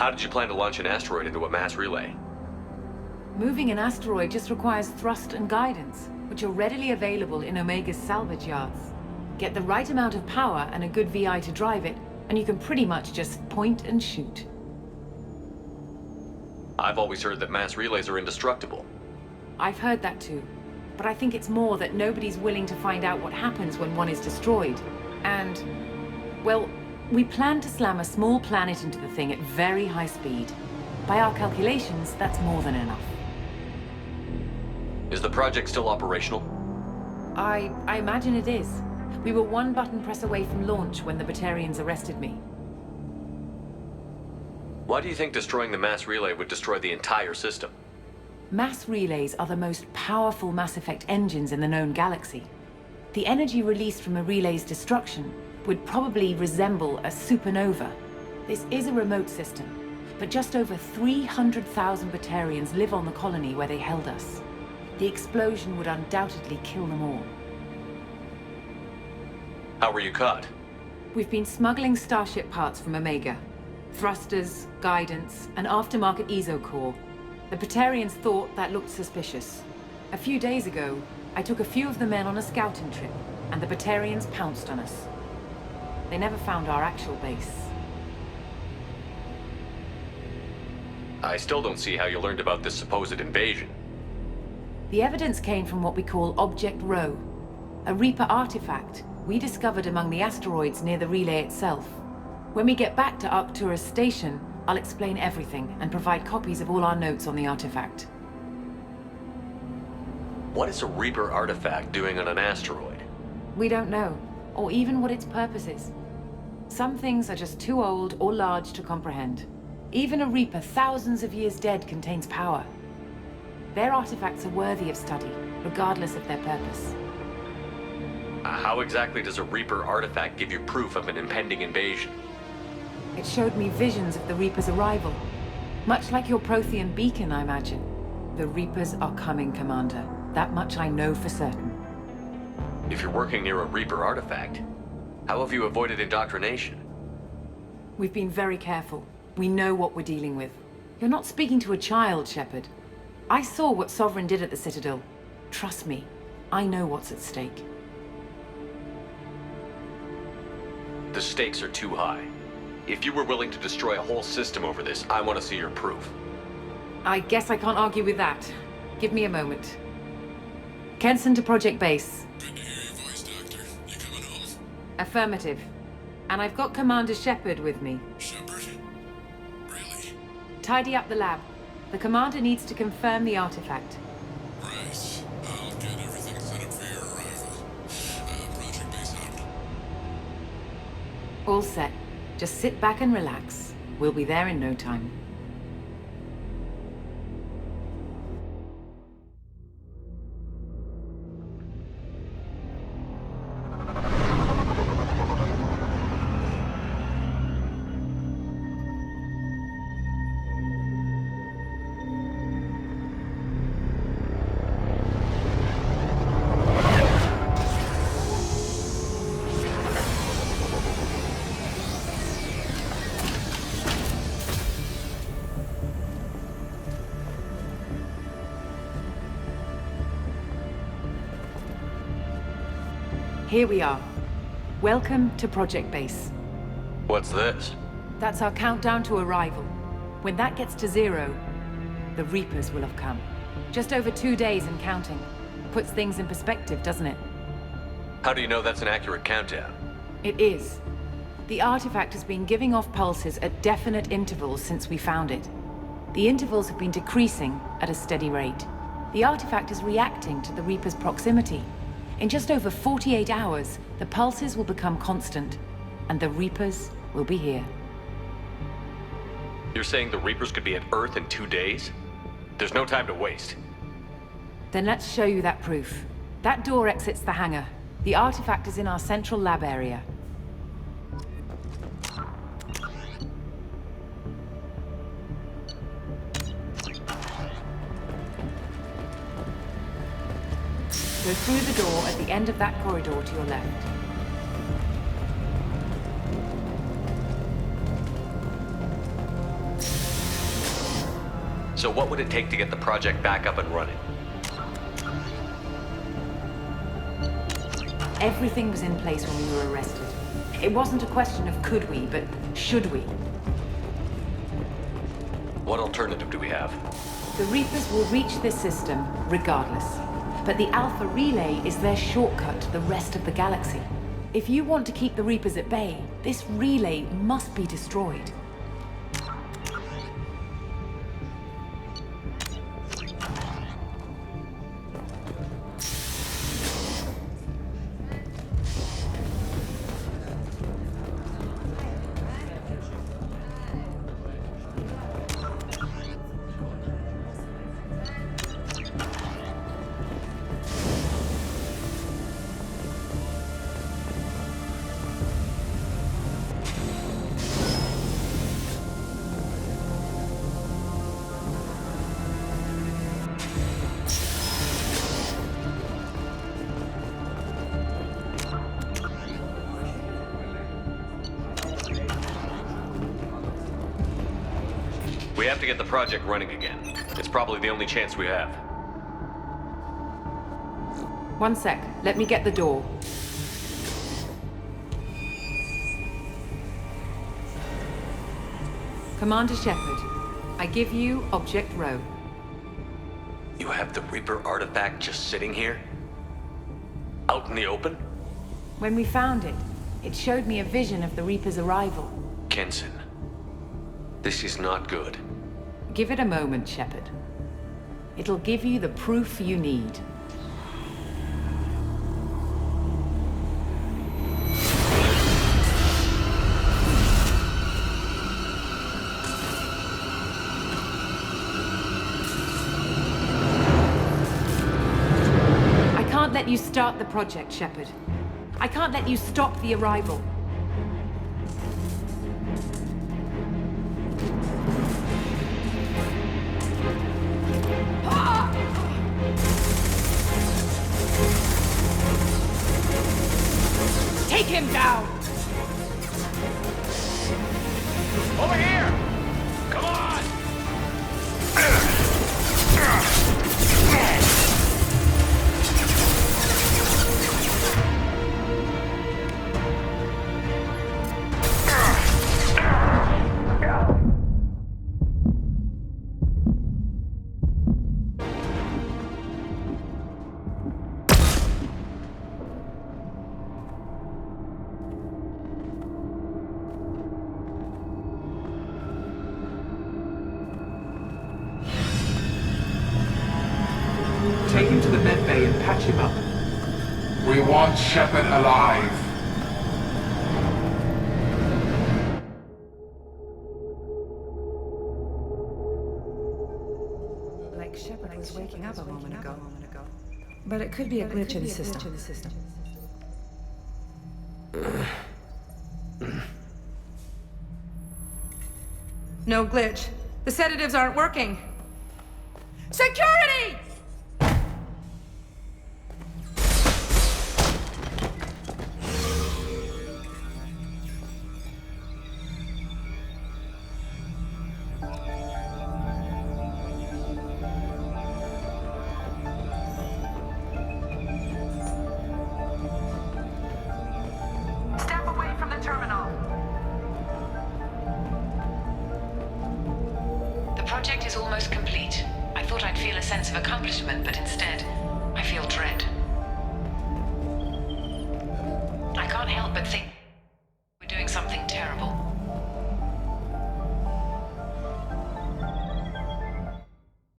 How did you plan to launch an asteroid into a mass relay? Moving an asteroid just requires thrust and guidance, which are readily available in Omega's salvage yards. Get the right amount of power and a good VI to drive it, and you can pretty much just point and shoot. I've always heard that mass relays are indestructible. I've heard that too, but I think it's more that nobody's willing to find out what happens when one is destroyed. And, well, we plan to slam a small planet into the thing at very high speed. By our calculations, that's more than enough. Is the project still operational? I imagine it is. We were one button press away from launch when the Batarians arrested me. Why do you think destroying the mass relay would destroy the entire system? Mass relays are the most powerful Mass Effect engines in the known galaxy. The energy released from a relay's destruction would probably resemble a supernova. This is a remote system, but just over 300,000 Batarians live on the colony where they held us. The explosion would undoubtedly kill them all. How were you caught? We've been smuggling Starship parts from Omega. Thrusters, guidance, and aftermarket ESO core. The Batarians thought that looked suspicious. A few days ago, I took a few of the men on a scouting trip, and the Batarians pounced on us. They never found our actual base. I still don't see how you learned about this supposed invasion. The evidence came from what we call Object Rho, a Reaper artifact we discovered among the asteroids near the relay itself. When we get back to Arcturus Station, I'll explain everything and provide copies of all our notes on the artifact. What is a Reaper artifact doing on an asteroid? We don't know, or even what its purpose is. Some things are just too old or large to comprehend. Even a Reaper thousands of years dead contains power. Their artifacts are worthy of study, regardless of their purpose. How exactly does a Reaper artifact give you proof of an impending invasion? It showed me visions of the Reaper's arrival. Much like your Prothean beacon, I imagine. The Reapers are coming, Commander. That much I know for certain. If you're working near a Reaper artifact, how have you avoided indoctrination? We've been very careful. We know what we're dealing with. You're not speaking to a child, Shepard. I saw what Sovereign did at the Citadel. Trust me, I know what's at stake. The stakes are too high. If you were willing to destroy a whole system over this, I want to see your proof. I guess I can't argue with that. Give me a moment. Kenson to Project Base. Good to hear your voice, Doctor. You coming home? Affirmative. And I've got Commander Shepard with me. Shepard? Really? Tidy up the lab. The Commander needs to confirm the artifact. Right. I'll get everything set up for your arrival. Project Base out. All set. Just sit back and relax. We'll be there in no time. Here we are. Welcome to Project Base. What's this? That's our countdown to arrival. When that gets to 0, the Reapers will have come. Just over 2 days and counting. Puts things in perspective, doesn't it? How do you know that's an accurate countdown? It is. The artifact has been giving off pulses at definite intervals since we found it. The intervals have been decreasing at a steady rate. The artifact is reacting to the Reaper's proximity. In just over 48 hours, the pulses will become constant, and the Reapers will be here. You're saying the Reapers could be at Earth in 2 days? There's no time to waste. Then let's show you that proof. That door exits the hangar. The artifact is in our central lab area. Go through the door at the end of that corridor to your left. So what would it take to get the project back up and running? Everything was in place when we were arrested. It wasn't a question of could we, but should we. What alternative do we have? The Reapers will reach this system regardless. But the Alpha Relay is their shortcut to the rest of the galaxy. If you want to keep the Reapers at bay, this relay must be destroyed. We have to get the project running again. It's probably the only chance we have. One sec. Let me get the door. Commander Shepard, I give you Object Rho. You have the Reaper artifact just sitting here? Out in the open? When we found it, it showed me a vision of the Reaper's arrival. Kenson, this is not good. Give it a moment, Shepard. It'll give you the proof you need. I can't let you start the project, Shepard. I can't let you stop the arrival. Take him down! Over here! Come on! Take him to the med bay and patch him up. We want Shepard alive. Like Shepard was waking up a moment ago. But it could be a glitch in the system. No glitch. The sedatives aren't working. Security! Step away from the terminal. The project is almost complete. I thought I'd feel a sense of accomplishment, but instead, I feel dread. I can't help but think